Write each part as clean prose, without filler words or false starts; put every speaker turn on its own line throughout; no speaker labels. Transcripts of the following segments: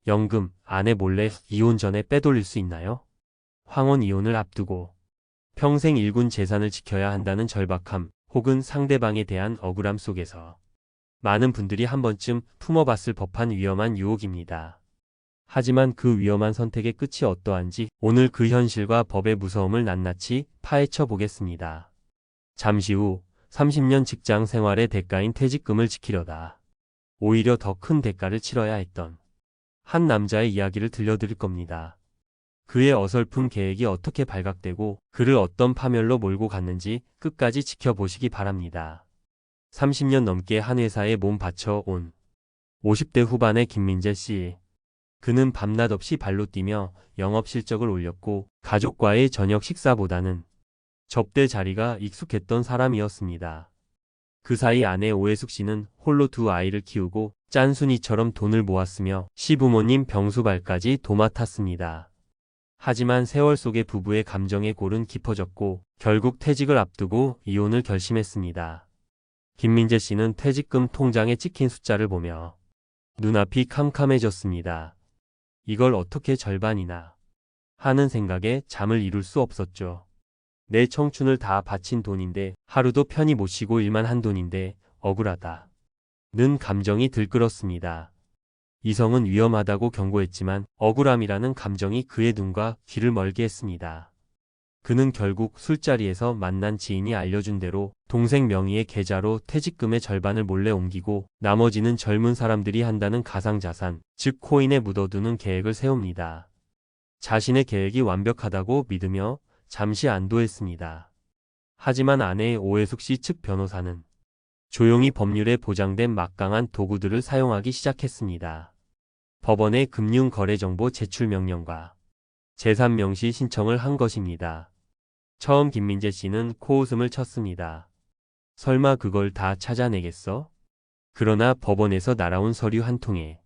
연금, 아내 몰래 이혼 전에 빼돌릴 수 있나요? 황혼 이혼을 앞두고 평생 일군 재산을 지켜야 한다는 절박함 혹은 상대방에 대한 억울함 속에서 많은 분들이 한 번쯤 품어봤을 법한 위험한 유혹입니다. 하지만 그 위험한 선택의 끝이 어떠한지 오늘 그 현실과 법의 무서움을 낱낱이 파헤쳐 보겠습니다. 잠시 후 30년 직장 생활의 대가인 퇴직금을 지키려다 오히려 더 큰 대가를 치러야 했던 한 남자의 이야기를 들려드릴 겁니다. 그의 어설픈 계획이 어떻게 발각되고 그를 어떤 파멸로 몰고 갔는지 끝까지 지켜보시기 바랍니다. 30년 넘게 한 회사에 몸 바쳐온 50대 후반의 김민재 씨. 그는 밤낮 없이 발로 뛰며 영업 실적을 올렸고 가족과의 저녁 식사보다는 접대 자리가 익숙했던 사람이었습니다. 그 사이 아내 오해숙 씨는 홀로 두 아이를 키우고 짠순이처럼 돈을 모았으며 시부모님 병수발까지 도맡았습니다. 하지만 세월 속의 부부의 감정의 골은 깊어졌고 결국 퇴직을 앞두고 이혼을 결심했습니다. 김민재 씨는 퇴직금 통장에 찍힌 숫자를 보며 눈앞이 캄캄해졌습니다. 이걸 어떻게 절반이나 하는 생각에 잠을 이룰 수 없었죠. 내 청춘을 다 바친 돈인데 하루도 편히 못 쉬고 일만 한 돈인데 억울하다. 는 감정이 들끓었습니다. 이성은 위험하다고 경고했지만 억울함이라는 감정이 그의 눈과 귀를 멀게 했습니다. 그는 결국 술자리에서 만난 지인이 알려준 대로 동생 명의의 계좌로 퇴직금의 절반을 몰래 옮기고 나머지는 젊은 사람들이 한다는 가상자산, 즉 코인에 묻어두는 계획을 세웁니다. 자신의 계획이 완벽하다고 믿으며 잠시 안도했습니다. 하지만 아내의 오해숙 씨 측 변호사는 조용히 법률에 보장된 막강한 도구들을 사용하기 시작했습니다. 법원에 금융거래정보 제출 명령과 재산 명시 신청을 한 것입니다. 처음 김민재 씨는 코웃음을 쳤습니다. 설마 그걸 다 찾아내겠어? 그러나 법원에서 날아온 서류 한 통에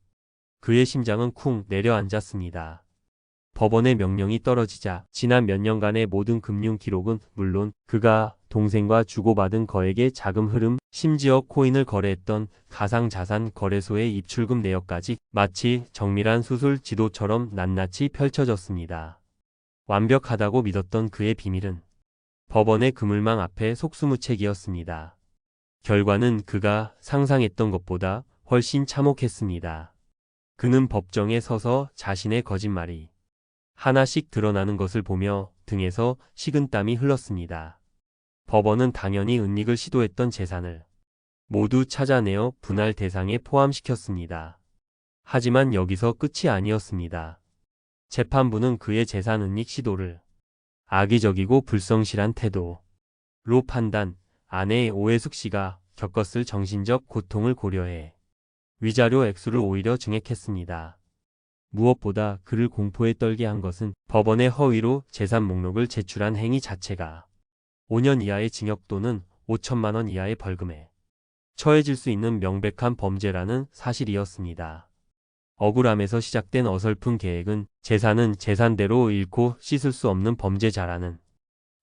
그의 심장은 쿵 내려앉았습니다. 법원의 명령이 떨어지자 지난 몇 년간의 모든 금융 기록은 물론 그가 동생과 주고받은 거액의 자금 흐름, 심지어 코인을 거래했던 가상자산 거래소의 입출금 내역까지 마치 정밀한 수술 지도처럼 낱낱이 펼쳐졌습니다. 완벽하다고 믿었던 그의 비밀은 법원의 그물망 앞에 속수무책이었습니다. 결과는 그가 상상했던 것보다 훨씬 참혹했습니다. 그는 법정에 서서 자신의 거짓말이 하나씩 드러나는 것을 보며 등에서 식은땀이 흘렀습니다. 법원은 당연히 은닉을 시도했던 재산을 모두 찾아내어 분할 대상에 포함시켰습니다. 하지만 여기서 끝이 아니었습니다. 재판부는 그의 재산 은닉 시도를 악의적이고 불성실한 태도로 판단, 아내의 오해숙 씨가 겪었을 정신적 고통을 고려해 위자료 액수를 오히려 증액했습니다. 무엇보다 그를 공포에 떨게 한 것은 법원의 허위로 재산 목록을 제출한 행위 자체가 5년 이하의 징역 또는 5천만 원 이하의 벌금에 처해질 수 있는 명백한 범죄라는 사실이었습니다. 억울함에서 시작된 어설픈 계획은 재산은 재산대로 잃고 씻을 수 없는 범죄자라는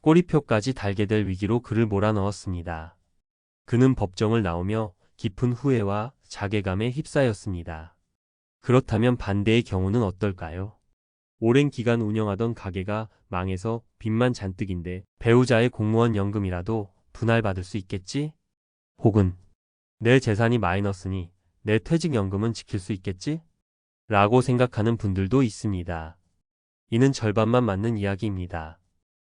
꼬리표까지 달게 될 위기로 그를 몰아넣었습니다. 그는 법정을 나오며 깊은 후회와 자괴감에 휩싸였습니다. 그렇다면 반대의 경우는 어떨까요? 오랜 기간 운영하던 가게가 망해서 빚만 잔뜩인데 배우자의 공무원 연금이라도 분할받을 수 있겠지? 혹은 내 재산이 마이너스니 내 퇴직연금은 지킬 수 있겠지? 라고 생각하는 분들도 있습니다. 이는 절반만 맞는 이야기입니다.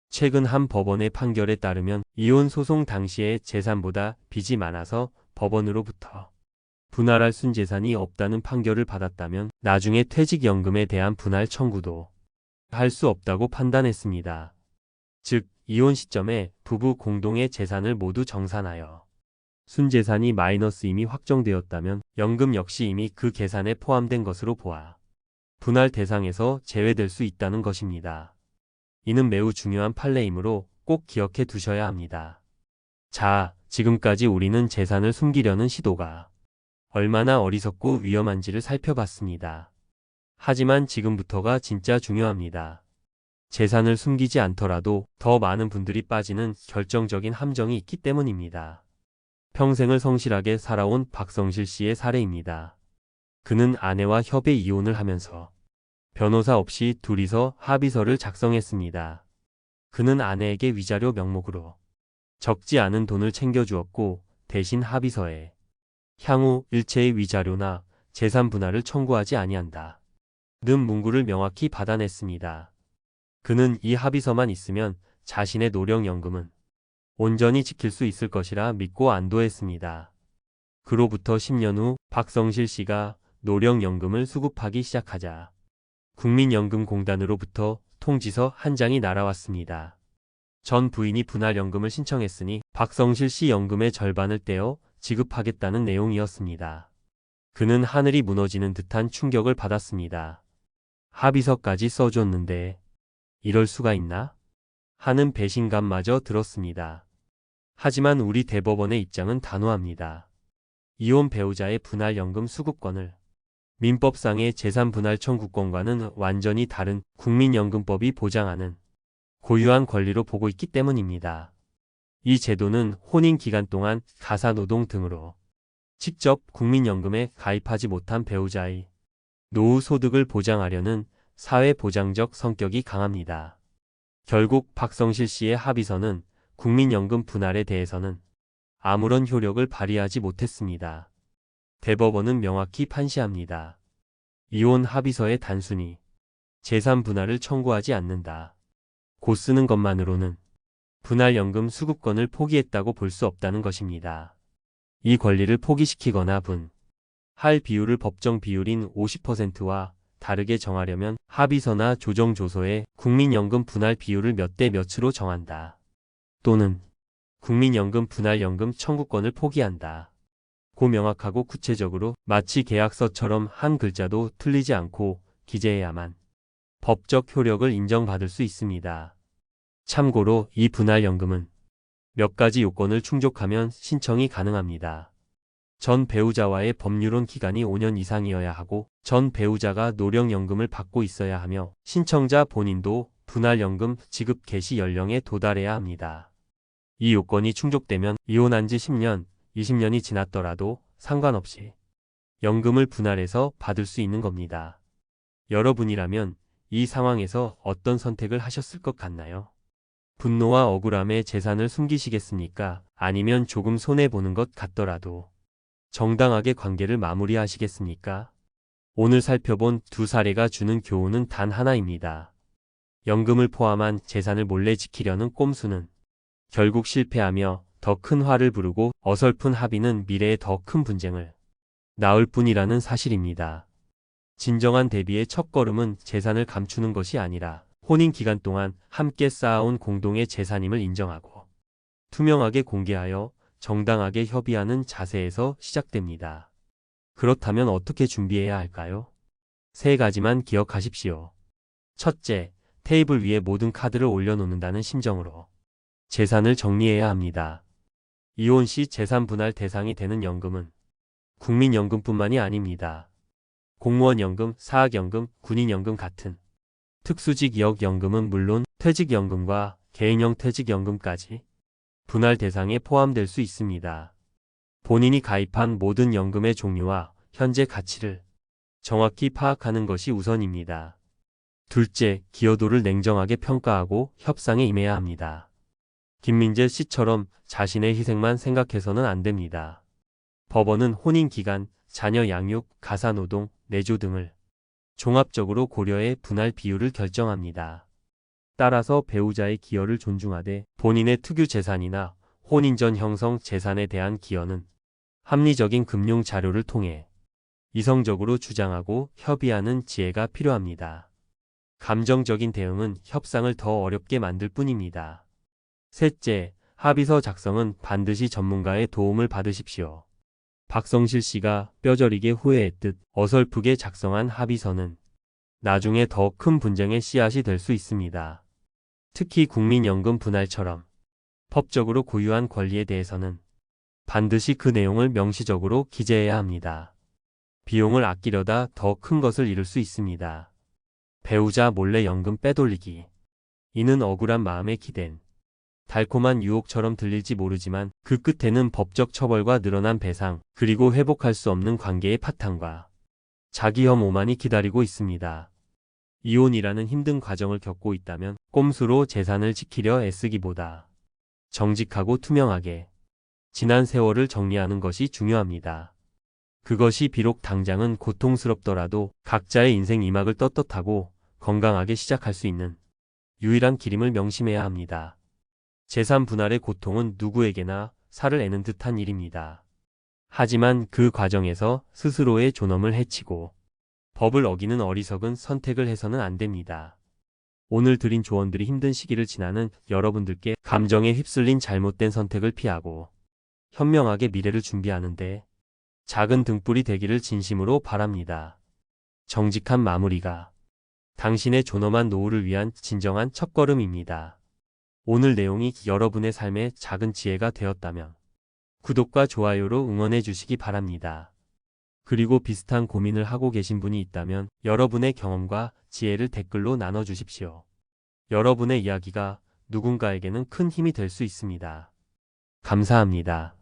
최근 한 법원의 판결에 따르면 이혼 소송 당시의 재산보다 빚이 많아서 법원으로부터 분할할 순재산이 없다는 판결을 받았다면 나중에 퇴직연금에 대한 분할 청구도 할 수 없다고 판단했습니다. 즉, 이혼 시점에 부부 공동의 재산을 모두 정산하여 순재산이 마이너스 이미 확정되었다면 연금 역시 이미 그 계산에 포함된 것으로 보아 분할 대상에서 제외될 수 있다는 것입니다. 이는 매우 중요한 판례이므로 꼭 기억해 두셔야 합니다. 자, 지금까지 우리는 재산을 숨기려는 시도가 얼마나 어리석고 위험한지를 살펴봤습니다. 하지만 지금부터가 진짜 중요합니다. 재산을 숨기지 않더라도 더 많은 분들이 빠지는 결정적인 함정이 있기 때문입니다. 평생을 성실하게 살아온 박성실 씨의 사례입니다. 그는 아내와 협의 이혼을 하면서 변호사 없이 둘이서 합의서를 작성했습니다. 그는 아내에게 위자료 명목으로 적지 않은 돈을 챙겨주었고 대신 합의서에 향후 일체의 위자료나 재산 분할을 청구하지 아니한다 는 문구를 명확히 받아냈습니다. 그는 이 합의서만 있으면 자신의 노령연금은 온전히 지킬 수 있을 것이라 믿고 안도했습니다. 그로부터 10년 후 박성실 씨가 노령연금을 수급하기 시작하자 국민연금공단으로부터 통지서 한 장이 날아왔습니다. 전 부인이 분할연금을 신청했으니 박성실 씨 연금의 절반을 떼어 지급하겠다는 내용이었습니다. 그는 하늘이 무너지는 듯한 충격을 받았습니다. 합의서까지 써줬는데 이럴 수가 있나? 하는 배신감마저 들었습니다. 하지만 우리 대법원의 입장은 단호합니다. 이혼 배우자의 분할연금 수급권을 민법상의 재산분할 청구권과는 완전히 다른 국민연금법이 보장하는 고유한 권리로 보고 있기 때문입니다. 이 제도는 혼인 기간 동안 가사노동 등으로 직접 국민연금에 가입하지 못한 배우자의 노후 소득을 보장하려는 사회보장적 성격이 강합니다. 결국 박성실 씨의 합의서는 국민연금 분할에 대해서는 아무런 효력을 발휘하지 못했습니다. 대법원은 명확히 판시합니다. 이혼 합의서에 단순히 재산 분할을 청구하지 않는다. 고 쓰는 것만으로는 분할연금 수급권을 포기했다고 볼 수 없다는 것입니다. 이 권리를 포기시키거나 분할 비율을 법정 비율인 50%와 다르게 정하려면 합의서나 조정조서에 국민연금 분할 비율을 몇 대 몇으로 정한다. 또는 국민연금 분할연금 청구권을 포기한다. 고 명확하고 구체적으로 마치 계약서처럼 한 글자도 틀리지 않고 기재해야만 법적 효력을 인정받을 수 있습니다. 참고로 이 분할연금은 몇 가지 요건을 충족하면 신청이 가능합니다. 전 배우자와의 법률혼 기간이 5년 이상이어야 하고 전 배우자가 노령연금을 받고 있어야 하며 신청자 본인도 분할연금 지급 개시 연령에 도달해야 합니다. 이 요건이 충족되면 이혼한 지 10년, 20년이 지났더라도 상관없이 연금을 분할해서 받을 수 있는 겁니다. 여러분이라면 이 상황에서 어떤 선택을 하셨을 것 같나요? 분노와 억울함에 재산을 숨기시겠습니까? 아니면 조금 손해보는 것 같더라도 정당하게 관계를 마무리하시겠습니까? 오늘 살펴본 두 사례가 주는 교훈은 단 하나입니다. 연금을 포함한 재산을 몰래 지키려는 꼼수는 결국 실패하며 더 큰 화를 부르고 어설픈 합의는 미래에 더 큰 분쟁을 낳을 뿐이라는 사실입니다. 진정한 대비의 첫걸음은 재산을 감추는 것이 아니라 혼인 기간 동안 함께 쌓아온 공동의 재산임을 인정하고 투명하게 공개하여 정당하게 협의하는 자세에서 시작됩니다. 그렇다면 어떻게 준비해야 할까요? 세 가지만 기억하십시오. 첫째, 테이블 위에 모든 카드를 올려놓는다는 심정으로 재산을 정리해야 합니다. 이혼 시 재산 분할 대상이 되는 연금은 국민연금뿐만이 아닙니다. 공무원연금, 사학연금, 군인연금 같은 특수직이역연금은 물론 퇴직연금과 개인형 퇴직연금까지 분할 대상에 포함될 수 있습니다. 본인이 가입한 모든 연금의 종류와 현재 가치를 정확히 파악하는 것이 우선입니다. 둘째, 기여도를 냉정하게 평가하고 협상에 임해야 합니다. 김민재 씨처럼 자신의 희생만 생각해서는 안 됩니다. 법원은 혼인 기간, 자녀 양육, 가사노동, 내조 등을 종합적으로 고려해 분할 비율을 결정합니다. 따라서 배우자의 기여를 존중하되 본인의 특유 재산이나 혼인 전 형성 재산에 대한 기여는 합리적인 금융 자료를 통해 이성적으로 주장하고 협의하는 지혜가 필요합니다. 감정적인 대응은 협상을 더 어렵게 만들 뿐입니다. 셋째, 합의서 작성은 반드시 전문가의 도움을 받으십시오. 박성실 씨가 뼈저리게 후회했듯 어설프게 작성한 합의서는 나중에 더 큰 분쟁의 씨앗이 될 수 있습니다. 특히 국민연금 분할처럼 법적으로 고유한 권리에 대해서는 반드시 그 내용을 명시적으로 기재해야 합니다. 비용을 아끼려다 더 큰 것을 잃을 수 있습니다. 배우자 몰래 연금 빼돌리기. 이는 억울한 마음에 기댄 달콤한 유혹처럼 들릴지 모르지만 그 끝에는 법적 처벌과 늘어난 배상, 그리고 회복할 수 없는 관계의 파탄과 자기 혐 오만이 기다리고 있습니다. 이혼이라는 힘든 과정을 겪고 있다면 꼼수로 재산을 지키려 애쓰기보다 정직하고 투명하게 지난 세월을 정리하는 것이 중요합니다. 그것이 비록 당장은 고통스럽더라도 각자의 인생 이막을 떳떳하고 건강하게 시작할 수 있는 유일한 길임을 명심해야 합니다. 재산 분할의 고통은 누구에게나 살을 애는 듯한 일입니다. 하지만 그 과정에서 스스로의 존엄을 해치고 법을 어기는 어리석은 선택을 해서는 안 됩니다. 오늘 드린 조언들이 힘든 시기를 지나는 여러분들께 감정에 휩쓸린 잘못된 선택을 피하고 현명하게 미래를 준비하는데 작은 등불이 되기를 진심으로 바랍니다. 정직한 마무리가 당신의 존엄한 노후를 위한 진정한 첫걸음입니다. 오늘 내용이 여러분의 삶에 작은 지혜가 되었다면 구독과 좋아요로 응원해 주시기 바랍니다. 그리고 비슷한 고민을 하고 계신 분이 있다면 여러분의 경험과 지혜를 댓글로 나눠주십시오. 여러분의 이야기가 누군가에게는 큰 힘이 될 수 있습니다. 감사합니다.